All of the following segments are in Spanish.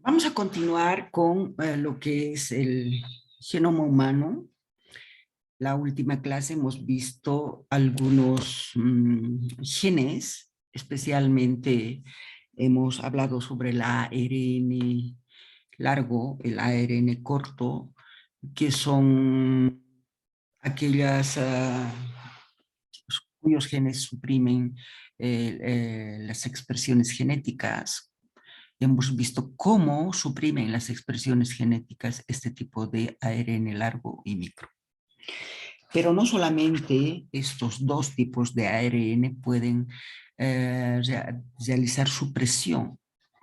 Vamos a continuar con lo que es el genoma humano. La última clase hemos visto algunos genes, especialmente hemos hablado sobre el ARN largo, el ARN corto, que son aquellas cuyos genes suprimen las expresiones genéticas. Hemos visto cómo suprimen las expresiones genéticas este tipo de ARN largo y micro. Pero no solamente estos dos tipos de ARN pueden realizar supresión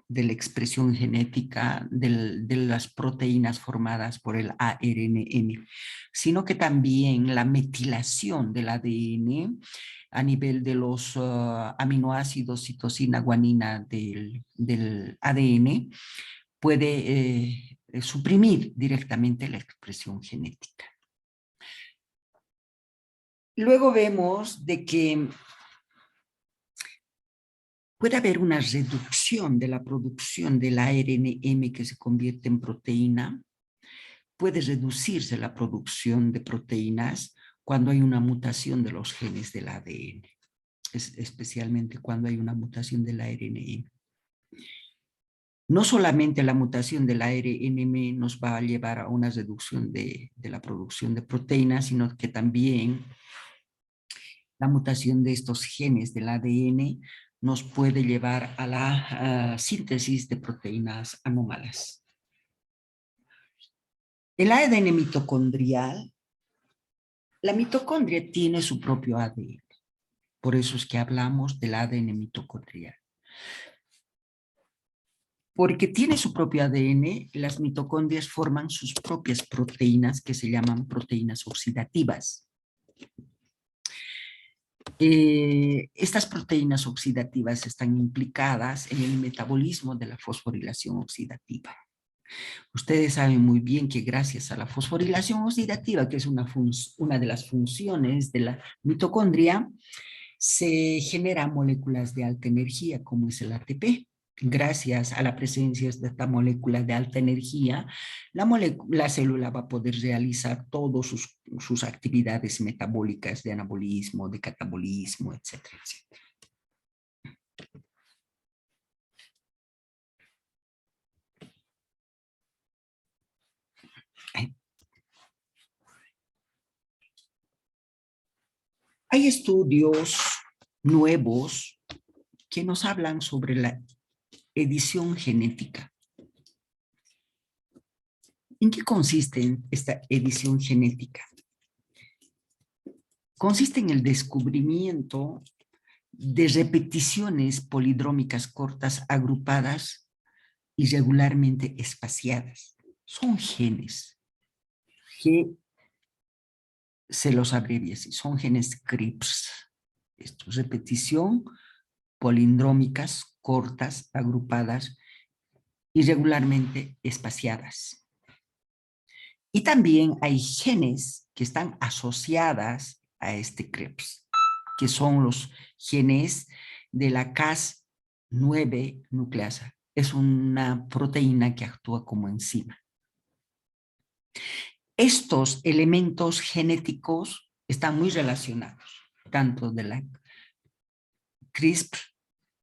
de la expresión genética de las proteínas formadas por el ARNM, sino que también la metilación del ADN a nivel de los aminoácidos citosina, guanina del ADN puede suprimir directamente la expresión genética. Luego vemos de que puede haber una reducción de la producción del ARNM que se convierte en proteína. Puede reducirse la producción de proteínas cuando hay una mutación de los genes del ADN, especialmente cuando hay una mutación del ARNM. No solamente la mutación del ARNM nos va a llevar a una reducción de la producción de proteínas, sino que también la mutación de estos genes del ADN nos puede llevar a la síntesis de proteínas anómalas. El ADN mitocondrial, la mitocondria tiene su propio ADN. Por eso es que hablamos del ADN mitocondrial. Porque tiene su propio ADN, las mitocondrias forman sus propias proteínas que se llaman proteínas oxidativas. Estas proteínas oxidativas están implicadas en el metabolismo de la fosforilación oxidativa. Ustedes saben muy bien que gracias a la fosforilación oxidativa, que es una de las funciones de la mitocondria, se generan moléculas de alta energía, como es el ATP. Gracias a la presencia de esta molécula de alta energía, la célula va a poder realizar todas sus actividades metabólicas de anabolismo, de catabolismo, etcétera, etcétera. Hay estudios nuevos que nos hablan sobre la edición genética. ¿En qué consiste esta edición genética? Consiste en el descubrimiento de repeticiones polidrómicas cortas agrupadas y regularmente espaciadas. Son genes que se los abrevia así, son genes CRISPR. Esto es repetición polindrómicas cortas agrupadas y regularmente espaciadas. Y también hay genes que están asociadas a este CRISPR, que son los genes de la Cas9 nucleasa. Es una proteína que actúa como enzima. Estos elementos genéticos están muy relacionados, tanto de la CRISPR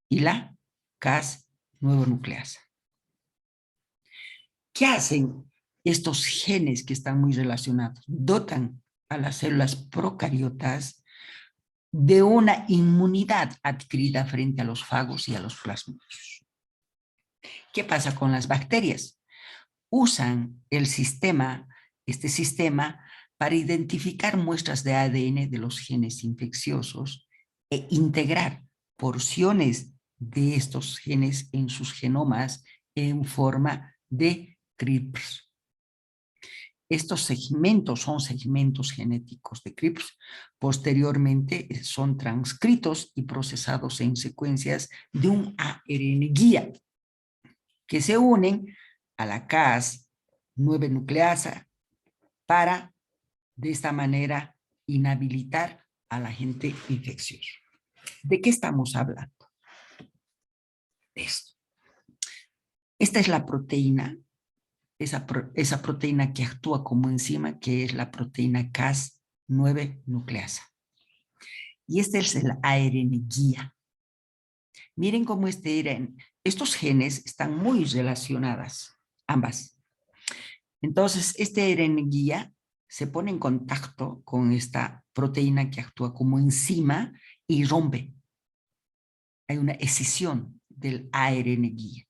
y la Cas9 nucleasa. ¿Qué hacen estos genes que están muy relacionados? Dotan a las células procariotas de una inmunidad adquirida frente a los fagos y a los plasmodios. ¿Qué pasa con las bacterias? Usan este sistema para identificar muestras de ADN de los genes infecciosos e integrar porciones de estos genes en sus genomas en forma de CRISPR. Estos segmentos son segmentos genéticos de CRISPR. Posteriormente son transcritos y procesados en secuencias de un ARN guía que se unen a la Cas9 nucleasa para, de esta manera, inhabilitar al agente infeccioso. ¿De qué estamos hablando? De esto. Esta es la proteína, esa proteína que actúa como enzima, que es la proteína Cas9 nucleasa. Y este es el ARN guía. Miren cómo estos genes están muy relacionadas, ambas. Entonces, este ARN guía se pone en contacto con esta proteína que actúa como enzima y rompe. Hay una escisión del ARN guía.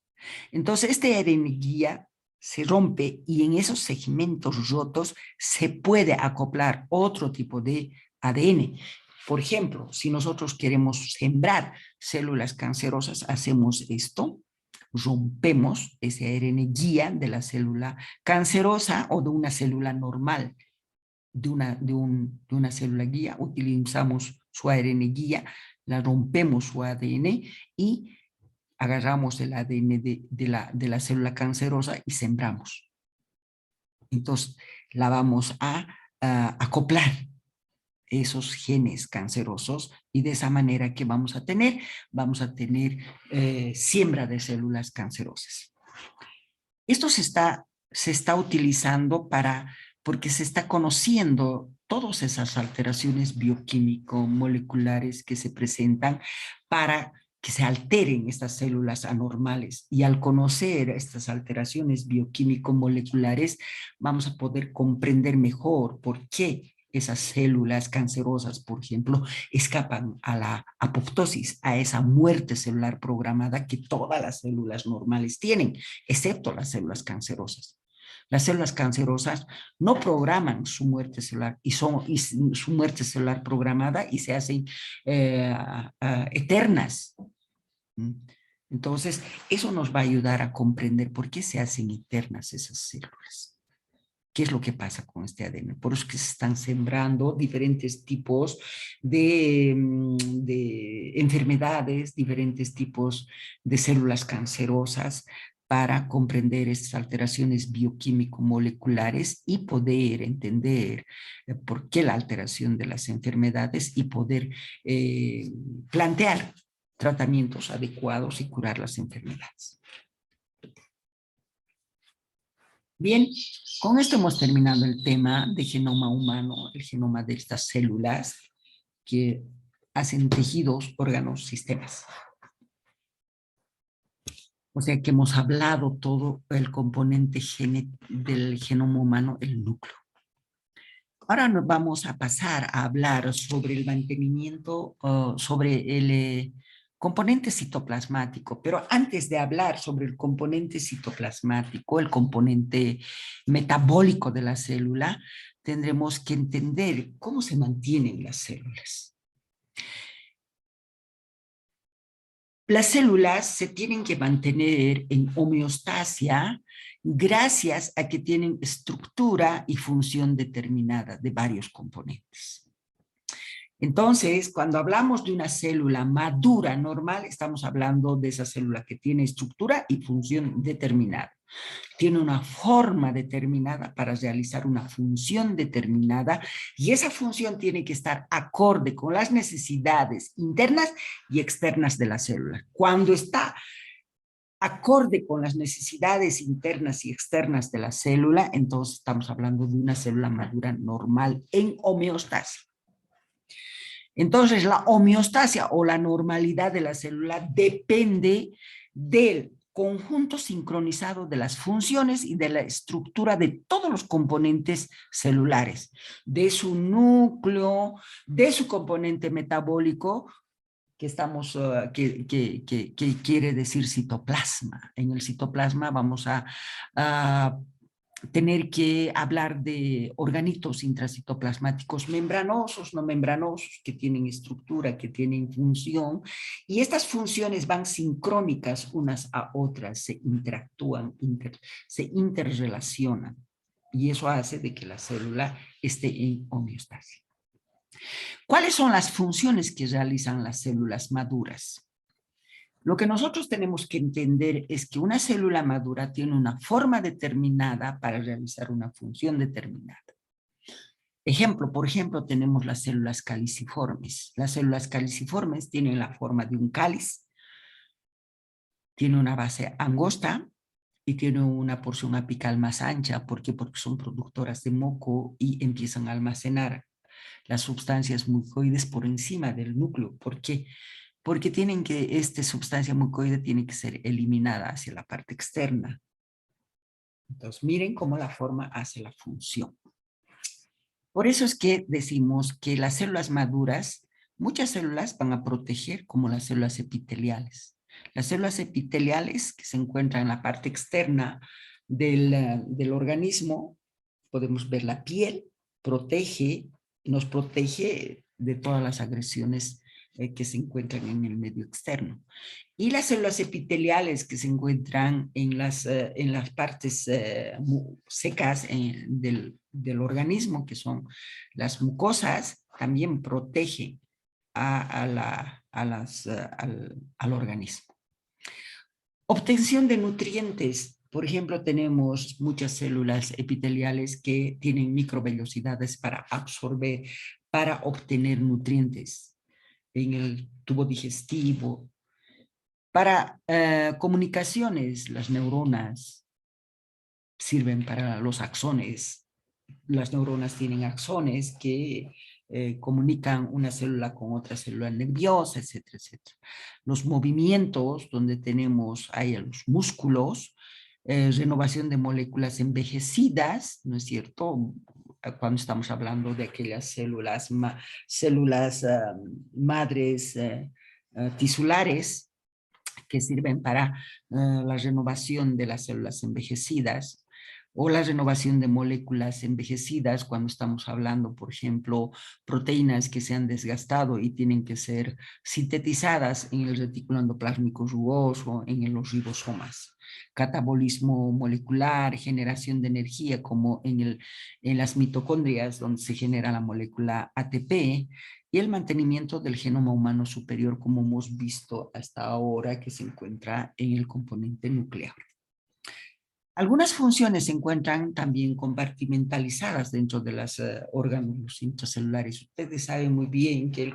Entonces, este ARN guía se rompe y en esos segmentos rotos se puede acoplar otro tipo de ADN. Por ejemplo, si nosotros queremos sembrar células cancerosas, hacemos esto, rompemos ese ARN guía de la célula cancerosa o de una célula normal, de una célula guía, utilizamos su ARN guía, la rompemos su ADN y agarramos el ADN de la célula cancerosa y sembramos. Entonces, la vamos a acoplar esos genes cancerosos y de esa manera que vamos a tener siembra de células cancerosas. Esto se está utilizando porque se está conociendo todas esas alteraciones bioquímico-moleculares que se presentan para que se alteren estas células anormales. Y al conocer estas alteraciones bioquímico-moleculares, vamos a poder comprender mejor por qué esas células cancerosas, por ejemplo, escapan a la apoptosis, a esa muerte celular programada que todas las células normales tienen, excepto las células cancerosas. Las células cancerosas no programan su muerte celular y su muerte celular programada y se hacen eternas. Entonces, eso nos va a ayudar a comprender por qué se hacen eternas esas células. ¿Qué es lo que pasa con este ADN? Por eso es que se están sembrando diferentes tipos de enfermedades, diferentes tipos de células cancerosas para comprender estas alteraciones bioquímico-moleculares y poder entender por qué la alteración de las enfermedades y poder plantear tratamientos adecuados y curar las enfermedades. Bien, con esto hemos terminado el tema de genoma humano, el genoma de estas células que hacen tejidos, órganos, sistemas. O sea que hemos hablado todo el componente del genoma humano, el núcleo. Ahora nos vamos a pasar a hablar sobre el mantenimiento, sobre el componente citoplasmático, pero antes de hablar sobre el componente citoplasmático, el componente metabólico de la célula, tendremos que entender cómo se mantienen las células. Las células se tienen que mantener en homeostasia gracias a que tienen estructura y función determinada de varios componentes. Entonces, cuando hablamos de una célula madura normal, estamos hablando de esa célula que tiene estructura y función determinada. Tiene una forma determinada para realizar una función determinada y esa función tiene que estar acorde con las necesidades internas y externas de la célula. Cuando está acorde con las necesidades internas y externas de la célula, entonces estamos hablando de una célula madura normal en homeostasia. Entonces, la homeostasia o la normalidad de la célula depende del conjunto sincronizado de las funciones y de la estructura de todos los componentes celulares, de su núcleo, de su componente metabólico, que quiere decir citoplasma. En el citoplasma vamos a tener que hablar de organitos intracitoplasmáticos membranosos, no membranosos, que tienen estructura, que tienen función, y estas funciones van sincrónicas unas a otras, se interactúan, se interrelacionan, y eso hace de que la célula esté en homeostasia. ¿Cuáles son las funciones que realizan las células maduras? Lo que nosotros tenemos que entender es que una célula madura tiene una forma determinada para realizar una función determinada. Por ejemplo, tenemos las células caliciformes. Las células caliciformes tienen la forma de un cáliz, tiene una base angosta y tiene una porción apical más ancha. ¿Por qué? Porque son productoras de moco y empiezan a almacenar las sustancias mucoides por encima del núcleo. ¿Por qué? Porque esta sustancia mucoide tiene que ser eliminada hacia la parte externa. Entonces, miren cómo la forma hace la función. Por eso es que decimos que las células maduras, muchas células van a proteger como las células epiteliales. Las células epiteliales que se encuentran en la parte externa del organismo, podemos ver la piel, nos protege de todas las agresiones que se encuentran en el medio externo. Y las células epiteliales que se encuentran en las partes secas del organismo, que son las mucosas, también protege al organismo. Obtención de nutrientes. Por ejemplo, tenemos muchas células epiteliales que tienen microvellosidades para absorber, para obtener nutrientes en el tubo digestivo. Para comunicaciones, las neuronas sirven para los axones. Las neuronas tienen axones que comunican una célula con otra célula nerviosa, etcétera, etcétera. Los movimientos, donde tenemos ahí los músculos, renovación de moléculas envejecidas, ¿no es cierto? Cuando estamos hablando de aquellas células madres tisulares, que sirven para la renovación de las células envejecidas o la renovación de moléculas envejecidas cuando estamos hablando, por ejemplo, proteínas que se han desgastado y tienen que ser sintetizadas en el retículo endoplásmico rugoso, en los ribosomas. Catabolismo molecular, generación de energía como en las mitocondrias donde se genera la molécula ATP, y el mantenimiento del genoma humano superior, como hemos visto hasta ahora, que se encuentra en el componente nuclear. Algunas funciones se encuentran también compartimentalizadas dentro de los órganos intracelulares. Ustedes saben muy bien que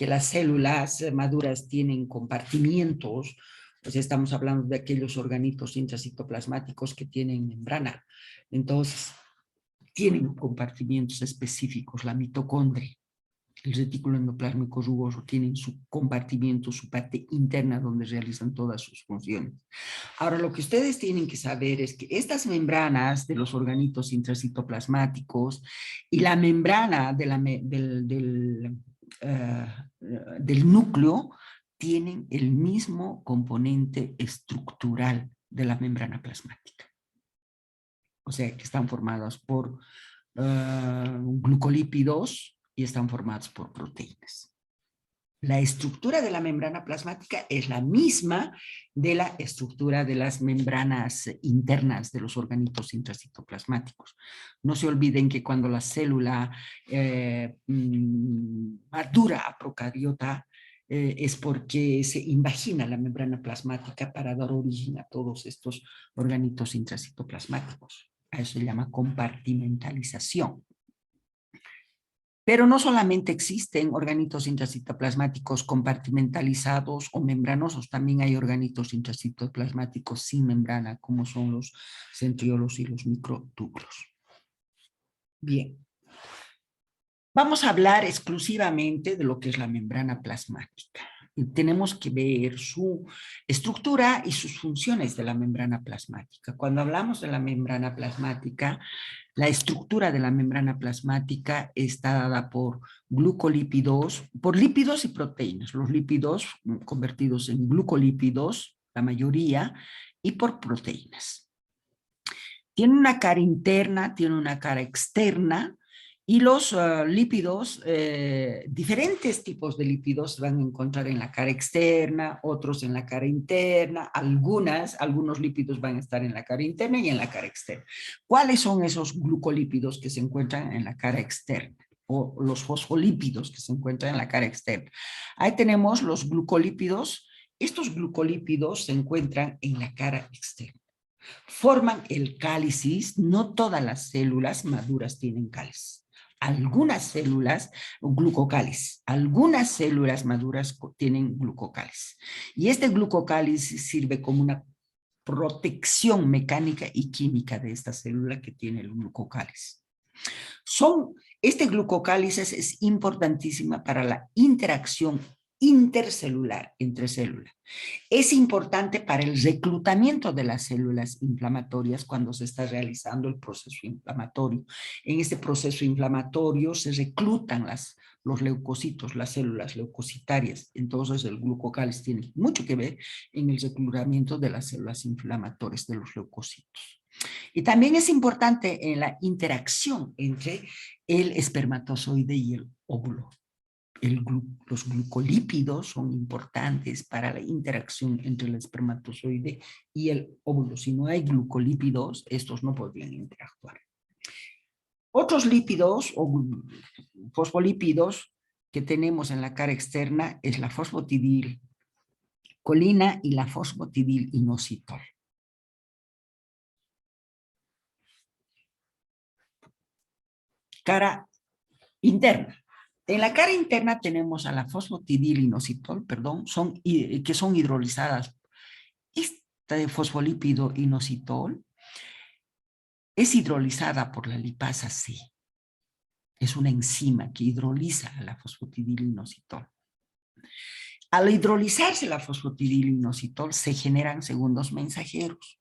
las células maduras tienen compartimientos, pues estamos hablando de aquellos organitos intracitoplasmáticos que tienen membrana. Entonces, tienen compartimientos específicos, la mitocondria. El retículo endoplásmico rugoso tiene su compartimiento, su parte interna donde realizan todas sus funciones. Ahora, lo que ustedes tienen que saber es que estas membranas de los organitos intracitoplasmáticos y la membrana del núcleo tienen el mismo componente estructural de la membrana plasmática. O sea, que están formadas por glucolípidos y están formados por proteínas. La estructura de la membrana plasmática es la misma de la estructura de las membranas internas de los organitos intracitoplasmáticos. No se olviden que cuando la célula madura a procariota, es porque se invagina la membrana plasmática para dar origen a todos estos organitos intracitoplasmáticos. A eso se llama compartimentalización. Pero no solamente existen organitos intracitoplasmáticos compartimentalizados o membranosos, también hay organitos intracitoplasmáticos sin membrana, como son los centriolos y los microtúbulos. Bien. Vamos a hablar exclusivamente de lo que es la membrana plasmática. Tenemos que ver su estructura y sus funciones de la membrana plasmática. Cuando hablamos de la membrana plasmática, la estructura de la membrana plasmática está dada por glucolípidos, por lípidos y proteínas. Los lípidos convertidos en glucolípidos, la mayoría, y por proteínas. Tiene una cara interna, tiene una cara externa, y los lípidos, diferentes tipos de lípidos van a encontrar en la cara externa, otros en la cara interna, algunos lípidos van a estar en la cara interna y en la cara externa. ¿Cuáles son esos glucolípidos que se encuentran en la cara externa? O los fosfolípidos que se encuentran en la cara externa. Ahí tenemos los glucolípidos. Estos glucolípidos se encuentran en la cara externa. Forman el cálicis. No todas las células maduras tienen cáliz. Algunas células, glucocáliz, algunas células maduras tienen glucocáliz. Y este glucocáliz sirve como una protección mecánica y química de esta célula que tiene el glucocálice. Este glucocálice es importantísima para la interacción intercelular entre células. Es importante para el reclutamiento de las células inflamatorias cuando se está realizando el proceso inflamatorio. En este proceso inflamatorio se reclutan los leucocitos, las células leucocitarias. Entonces el glucocálice tiene mucho que ver en el reclutamiento de las células inflamatorias de los leucocitos. Y también es importante en la interacción entre el espermatozoide y el óvulo. Los glucolípidos son importantes para la interacción entre el espermatozoide y el óvulo. Si no hay glucolípidos, estos no podrían interactuar. Otros lípidos o fosfolípidos que tenemos en la cara externa es la fosfatidilcolina y la fosfatidilinositol. Cara interna. En la cara interna tenemos a la fosfatidilinositol, que son hidrolizadas. Este fosfolípido inositol es hidrolizada por la lipasa C. Es una enzima que hidroliza a la fosfatidilinositol. Al hidrolizarse la fosfatidilinositol se generan segundos mensajeros.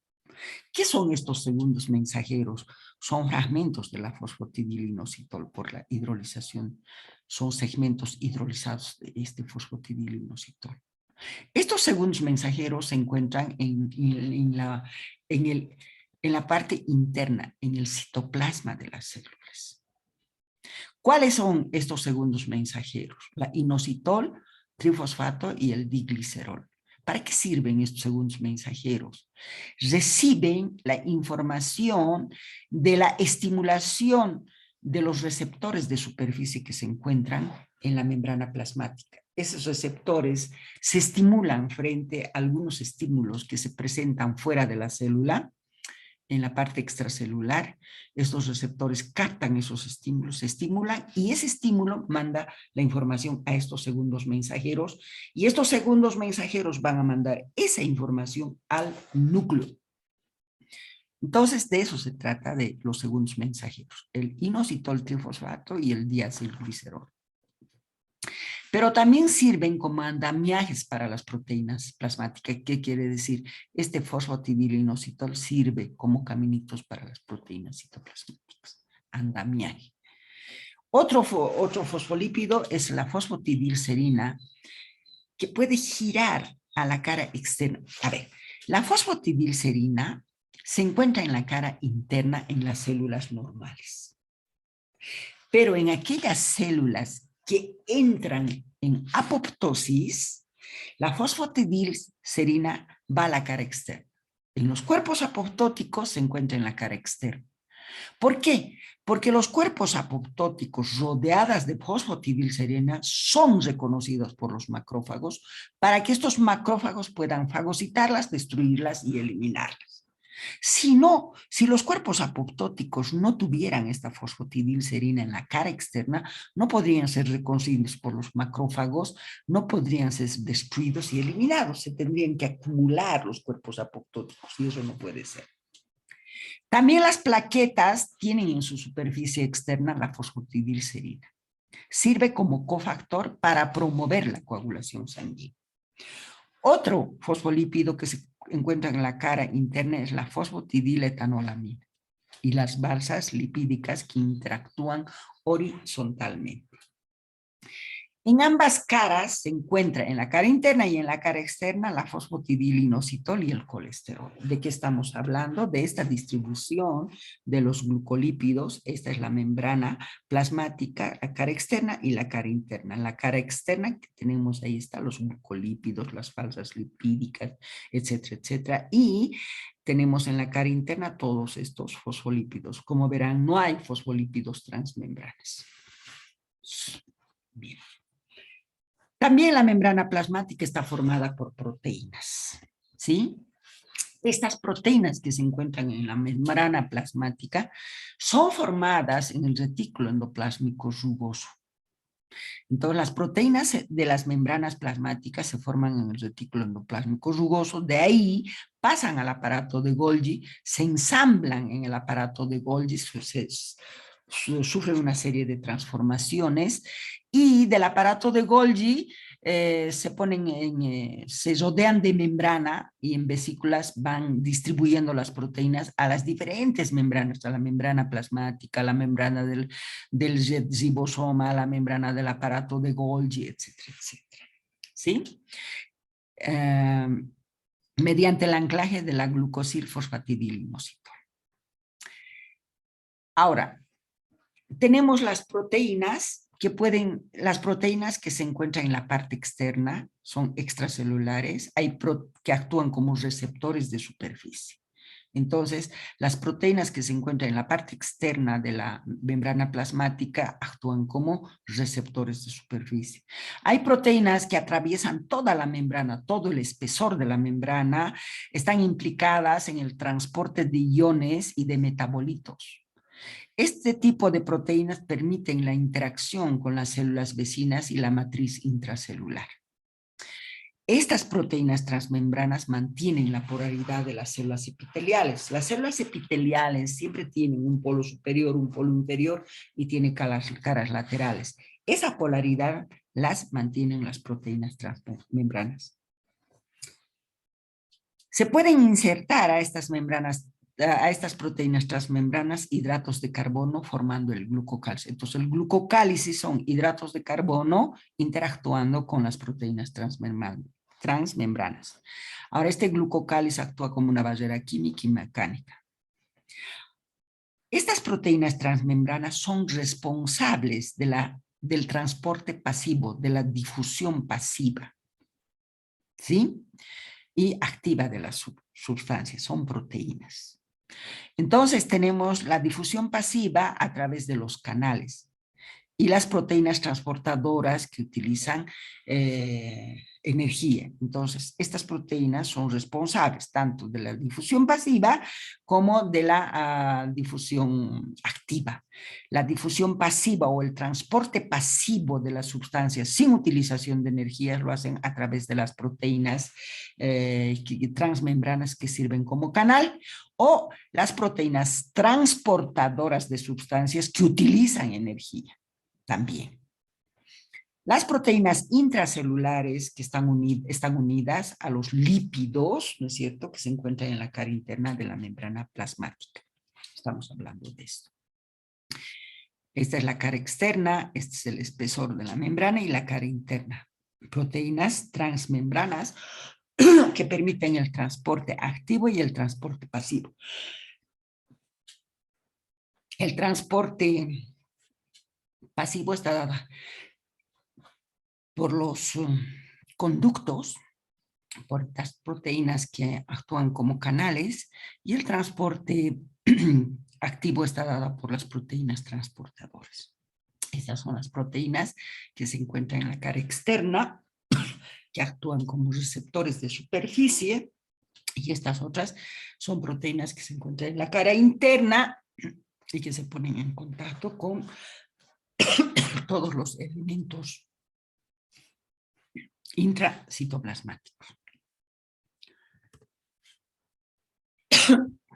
¿Qué son estos segundos mensajeros? Son fragmentos de la fosfatidilinositol por la hidrolización. Son segmentos hidrolizados de este fosfatidilinositol. Estos segundos mensajeros se encuentran en la parte interna, en el citoplasma de las células. ¿Cuáles son estos segundos mensajeros? La inositol, trifosfato y el diglicerol. ¿Para qué sirven estos segundos mensajeros? Reciben la información de la estimulación de los receptores de superficie que se encuentran en la membrana plasmática. Esos receptores se estimulan frente a algunos estímulos que se presentan fuera de la célula. En la parte extracelular, estos receptores captan esos estímulos, se estimulan y ese estímulo manda la información a estos segundos mensajeros y estos segundos mensajeros van a mandar esa información al núcleo. Entonces, de eso se trata de los segundos mensajeros, el inositol trifosfato y el diacilglicerol. Pero también sirven como andamiajes para las proteínas plasmáticas. ¿Qué quiere decir? Este fosfatidilinositol sirve como caminitos para las proteínas citoplasmáticas. Andamiaje. Otro fosfolípido es la fosfatidilcerina, que puede girar a la cara externa. A ver, la fosfatidilcerina se encuentra en la cara interna en las células normales. Pero en aquellas células que entran en apoptosis, la fosfatidilcerina va a la cara externa. En los cuerpos apoptóticos se encuentra en la cara externa. ¿Por qué? Porque los cuerpos apoptóticos rodeadas de fosfatidilcerina son reconocidos por los macrófagos para que estos macrófagos puedan fagocitarlas, destruirlas y eliminarlas. Si los cuerpos apoptóticos no tuvieran esta fosfatidilcerina en la cara externa, no podrían ser reconocidos por los macrófagos, no podrían ser destruidos y eliminados. Se tendrían que acumular los cuerpos apoptóticos y eso no puede ser. También las plaquetas tienen en su superficie externa la fosfatidilcerina. Sirve como cofactor para promover la coagulación sanguínea. Otro fosfolípido que se encuentra en la cara interna es la fosfatidiletoanolamina y las balsas lipídicas que interactúan horizontalmente. En ambas caras se encuentra, en la cara interna y en la cara externa, la fosfatidilinositol y el colesterol. ¿De qué estamos hablando? De esta distribución de los glucolípidos. Esta es la membrana plasmática, la cara externa y la cara interna. En la cara externa que tenemos ahí está los glucolípidos, las falsas lipídicas, etcétera, etcétera. Y tenemos en la cara interna todos estos fosfolípidos. Como verán, no hay fosfolípidos transmembranas. Bien. También la membrana plasmática está formada por proteínas, ¿sí? Estas proteínas que se encuentran en la membrana plasmática son formadas en el retículo endoplásmico rugoso. Entonces, las proteínas de las membranas plasmáticas se forman en el retículo endoplásmico rugoso, de ahí pasan al aparato de Golgi, se ensamblan en el aparato de Golgi, sufren una serie de transformaciones y del aparato de Golgi se rodean de membrana y en vesículas van distribuyendo las proteínas a las diferentes membranas, a la membrana plasmática, a la membrana del ribosoma, a la membrana del aparato de Golgi, etcétera, etcétera. ¿Sí? Mediante el anclaje de la glucosilfosfatidilinositol. Ahora, tenemos las proteínas las proteínas que se encuentran en la parte externa son extracelulares, hay que actúan como receptores de superficie. Entonces, las proteínas que se encuentran en la parte externa de la membrana plasmática actúan como receptores de superficie. Hay proteínas que atraviesan toda la membrana, todo el espesor de la membrana, están implicadas en el transporte de iones y de metabolitos. Este tipo de proteínas permiten la interacción con las células vecinas y la matriz intracelular. Estas proteínas transmembranas mantienen la polaridad de las células epiteliales. Las células epiteliales siempre tienen un polo superior, un polo inferior y tienen caras laterales. Esa polaridad las mantienen las proteínas transmembranas. Se pueden insertar a estas proteínas transmembranas hidratos de carbono formando el glucocálice. Entonces el glucocálice son hidratos de carbono interactuando con las proteínas transmembranas. Ahora este glucocálice actúa como una barrera química y mecánica. Estas proteínas transmembranas son responsables del transporte pasivo, de la difusión pasiva, ¿sí? Y activa de las sustancias, son proteínas. Entonces tenemos la difusión pasiva a través de los canales y las proteínas transportadoras que utilizan energía. Entonces, estas proteínas son responsables tanto de la difusión pasiva como de la difusión activa. La difusión pasiva o el transporte pasivo de las sustancias sin utilización de energía lo hacen a través de las proteínas transmembranas que sirven como canal o las proteínas transportadoras de sustancias que utilizan energía también. Las proteínas intracelulares que están unidas a los lípidos, ¿no es cierto?, que se encuentran en la cara interna de la membrana plasmática. Estamos hablando de esto. Esta es la cara externa, este es el espesor de la membrana y la cara interna. Proteínas transmembranas que permiten el transporte activo y el transporte pasivo. El transporte pasivo está dado por los conductos, por estas proteínas que actúan como canales, y el transporte activo está dado por las proteínas transportadoras. Estas son las proteínas que se encuentran en la cara externa, que actúan como receptores de superficie, y estas otras son proteínas que se encuentran en la cara interna y que se ponen en contacto con todos los elementos intracitoplasmáticos.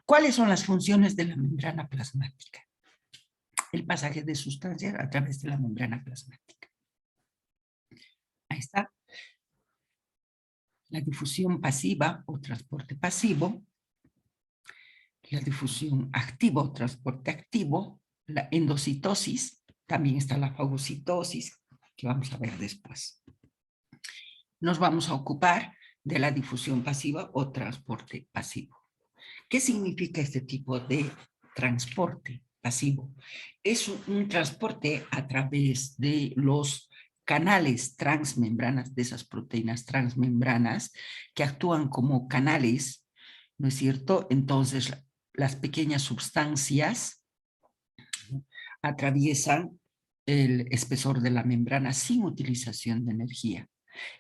¿Cuáles son las funciones de la membrana plasmática? El pasaje de sustancias a través de la membrana plasmática. Ahí está. La difusión pasiva o transporte pasivo, la difusión activa o transporte activo, la endocitosis, también está la fagocitosis, que vamos a ver después. Nos vamos a ocupar de la difusión pasiva o transporte pasivo. ¿Qué significa este tipo de transporte pasivo? Es un transporte a través de los canales transmembranas, de esas proteínas transmembranas que actúan como canales, ¿no es cierto? Entonces, las pequeñas sustancias atraviesan el espesor de la membrana sin utilización de energía.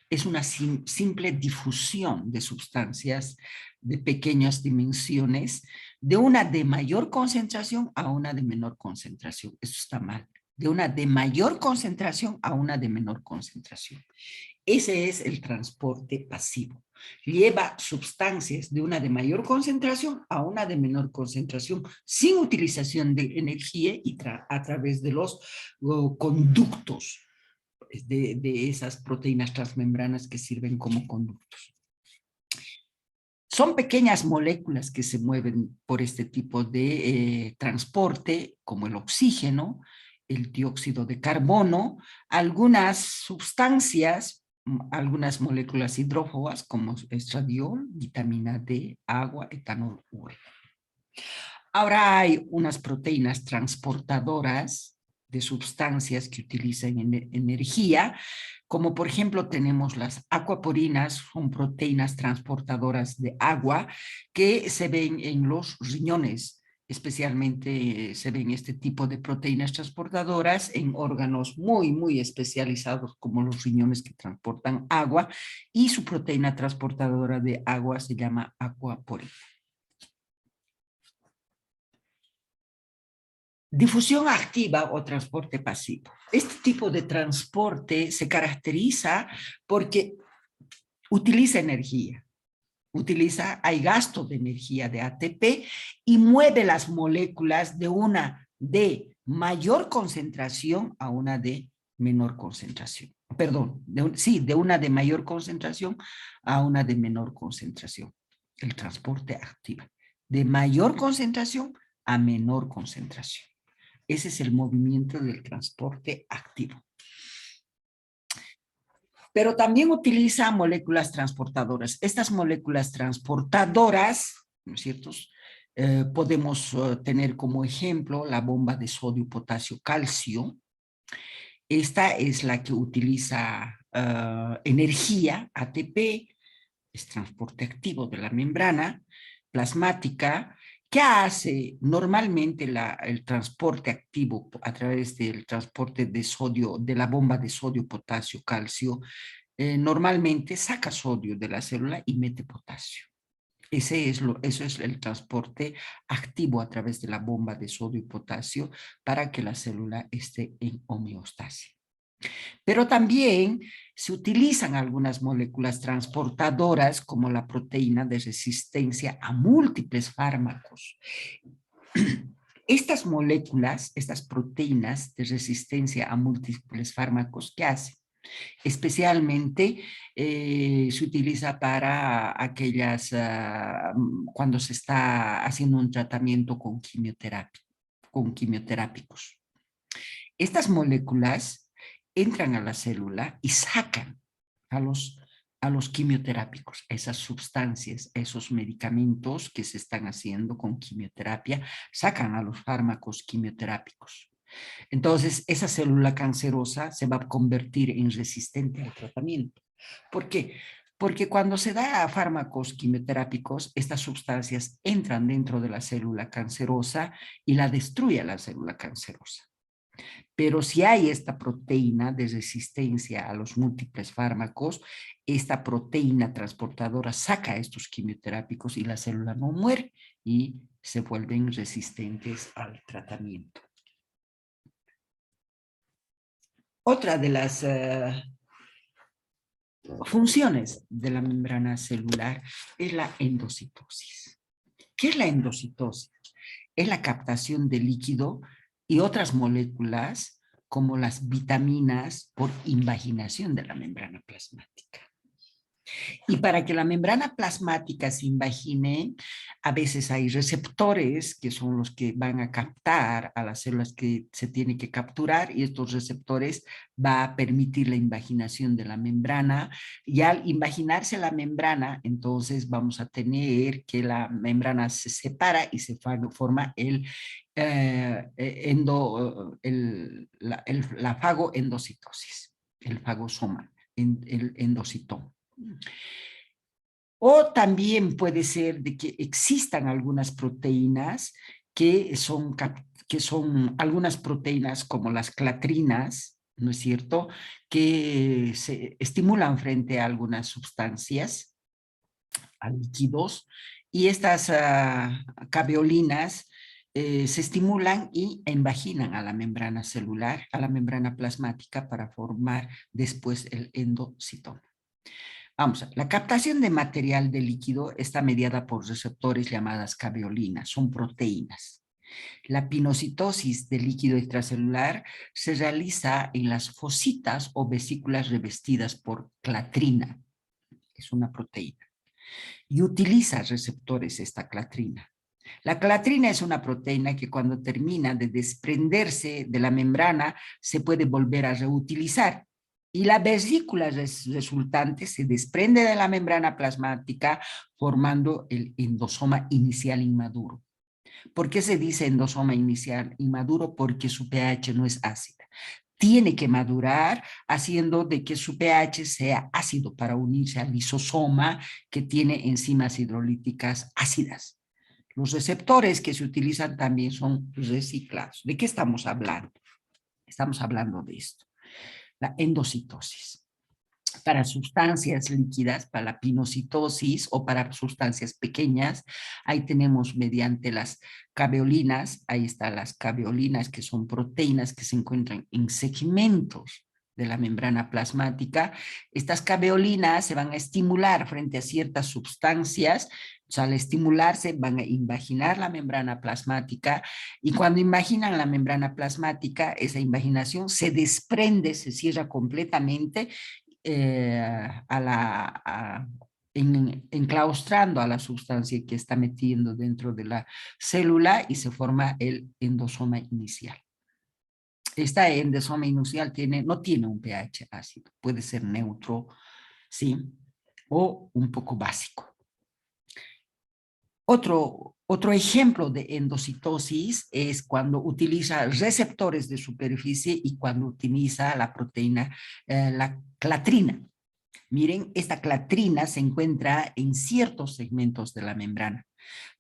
Es una simple difusión de sustancias de pequeñas dimensiones, de una de mayor concentración a una de menor concentración. Eso está mal. de una de mayor concentración a una de menor concentración. Ese es el transporte pasivo. Lleva sustancias de una de mayor concentración a una de menor concentración sin utilización de energía y a través de los conductos de esas proteínas transmembranas que sirven como conductos. Son pequeñas moléculas que se mueven por este tipo de transporte, como el oxígeno, el dióxido de carbono, algunas sustancias, algunas moléculas hidrófobas como estradiol, vitamina D, agua, etanol, urea. Ahora hay unas proteínas transportadoras de sustancias que utilizan energía, como por ejemplo tenemos las acuaporinas, son proteínas transportadoras de agua que se ven en los riñones. Especialmente se ven este tipo de proteínas transportadoras en órganos muy especializados como los riñones que transportan agua, y su proteína transportadora de agua se llama acuaporina. Difusión activa o transporte pasivo. Este tipo de transporte se caracteriza porque utiliza energía, hay gasto de energía de ATP y mueve las moléculas de una de mayor concentración a una de menor concentración. Perdón, de una de mayor concentración a una de menor concentración. El transporte activa. De mayor concentración a menor concentración. Ese es el movimiento del transporte activo. Pero también utiliza moléculas transportadoras. Estas moléculas transportadoras, ¿no es cierto? Podemos tener como ejemplo la bomba de sodio, potasio, calcio. Esta es la que utiliza energía, ATP, es transporte activo de la membrana plasmática, que hace normalmente el transporte activo a través del transporte de sodio, de la bomba de sodio, potasio, calcio. Normalmente saca sodio de la célula y mete potasio. Eso es el transporte activo a través de la bomba de sodio y potasio para que la célula esté en homeostasis. Pero también se utilizan algunas moléculas transportadoras como la proteína de resistencia a múltiples fármacos. Estas moléculas, estas proteínas de resistencia a múltiples fármacos, ¿qué hacen? Especialmente se utiliza para aquellas, cuando se está haciendo un tratamiento con quimioterápicos. Estas moléculas entran a la célula y sacan a los quimioterápicos, esas sustancias, esos medicamentos que se están haciendo con quimioterapia, sacan a los fármacos quimioterápicos. Entonces, esa célula cancerosa se va a convertir en resistente al tratamiento. ¿Por qué? Porque cuando se da a fármacos quimioterápicos, estas sustancias entran dentro de la célula cancerosa y la destruye a la célula cancerosa. Pero si hay esta proteína de resistencia a los múltiples fármacos, esta proteína transportadora saca estos quimioterápicos y la célula no muere y se vuelven resistentes al tratamiento. Otra de las funciones de la membrana celular es la endocitosis. ¿Qué es la endocitosis? Es la captación de líquido y otras moléculas como las vitaminas por invaginación de la membrana plasmática. Y para que la membrana plasmática se invagine, a veces hay receptores que son los que van a captar a las células que se tienen que capturar, y estos receptores va a permitir la invaginación de la membrana, y al invaginarse la membrana, entonces vamos a tener que la membrana se separa y se forma la fagoendocitosis, el fagosoma, el endocitoma. O también puede ser de que existan algunas proteínas que son algunas proteínas como las clatrinas, ¿no es cierto?, que se estimulan frente a algunas sustancias, a líquidos, y estas caveolinas se estimulan y invaginan a la membrana celular, a la membrana plasmática para formar después el endocitoma. Vamos, la captación de material de líquido está mediada por receptores llamadas caveolinas, son proteínas. La pinocitosis del líquido extracelular se realiza en las fositas o vesículas revestidas por clatrina, es una proteína, y utiliza receptores esta clatrina. La clatrina es una proteína que cuando termina de desprenderse de la membrana se puede volver a reutilizar y la vesícula resultante se desprende de la membrana plasmática formando el endosoma inicial inmaduro. ¿Por qué se dice endosoma inicial inmaduro? Porque su pH no es ácida. Tiene que madurar haciendo de que su pH sea ácido para unirse al lisosoma que tiene enzimas hidrolíticas ácidas. Los receptores que se utilizan también son reciclados. ¿De qué estamos hablando? Estamos hablando de esto. La endocitosis. Para sustancias líquidas, para la pinocitosis o para sustancias pequeñas, ahí tenemos mediante las caveolinas, ahí están las caveolinas que son proteínas que se encuentran en segmentos de la membrana plasmática. Estas caveolinas se van a estimular frente a ciertas sustancias, o sea, al estimularse van a invaginar la membrana plasmática y cuando invaginan la membrana plasmática, esa invaginación se desprende, se cierra completamente enclaustrando a la sustancia que está metiendo dentro de la célula y se forma el endosoma inicial. Esta endosoma inicial no tiene un pH ácido, puede ser neutro, ¿sí? O un poco básico. Otro ejemplo de endocitosis es cuando utiliza receptores de superficie y cuando utiliza la proteína, la clatrina. Miren, esta clatrina se encuentra en ciertos segmentos de la membrana.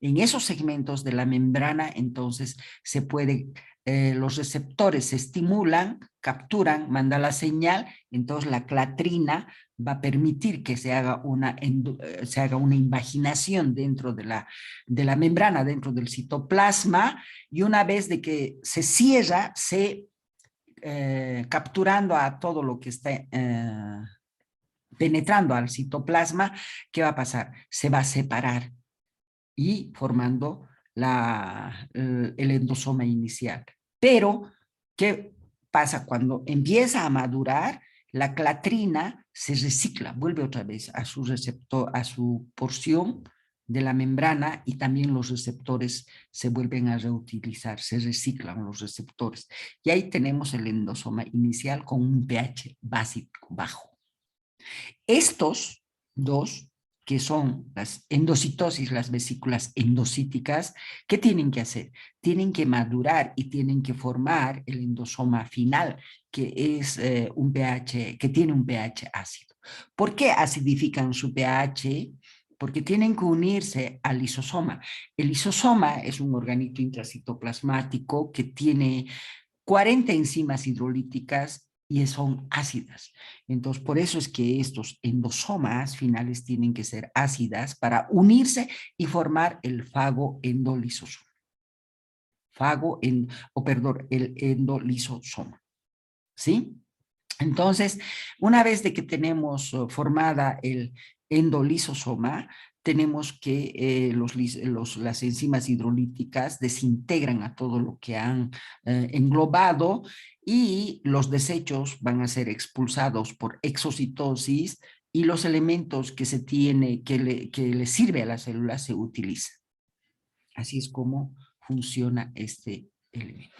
En esos segmentos de la membrana, entonces, los receptores se estimulan, capturan, mandan la señal, entonces la clatrina va a permitir que se haga una invaginación dentro de la membrana, dentro del citoplasma, y una vez de que se cierra, capturando a todo lo que está penetrando al citoplasma, ¿qué va a pasar? Se va a separar y formando el endosoma inicial. Pero, ¿qué pasa? Cuando empieza a madurar, la clatrina se recicla, vuelve otra vez a su receptor, a su porción de la membrana y también los receptores se vuelven a reutilizar, se reciclan los receptores. Y ahí tenemos el endosoma inicial con un pH básico bajo. Estos dos, que son las endocitosis, las vesículas endocíticas, ¿qué tienen que hacer? Tienen que madurar y tienen que formar el endosoma final, que es que tiene un pH ácido. ¿Por qué acidifican su pH? Porque tienen que unirse al lisosoma. El lisosoma es un organito intracitoplasmático que tiene 40 enzimas hidrolíticas y son ácidas. Entonces, por eso es que estos endosomas finales tienen que ser ácidas para unirse y formar el fago endolisosoma. El endolisosoma. ¿Sí? Entonces, una vez de que tenemos formada el endolisosoma, tenemos que las enzimas hidrolíticas desintegran a todo lo que han englobado y los desechos van a ser expulsados por exocitosis y los elementos que que le sirve a la célula se utilizan. Así es como funciona este elemento.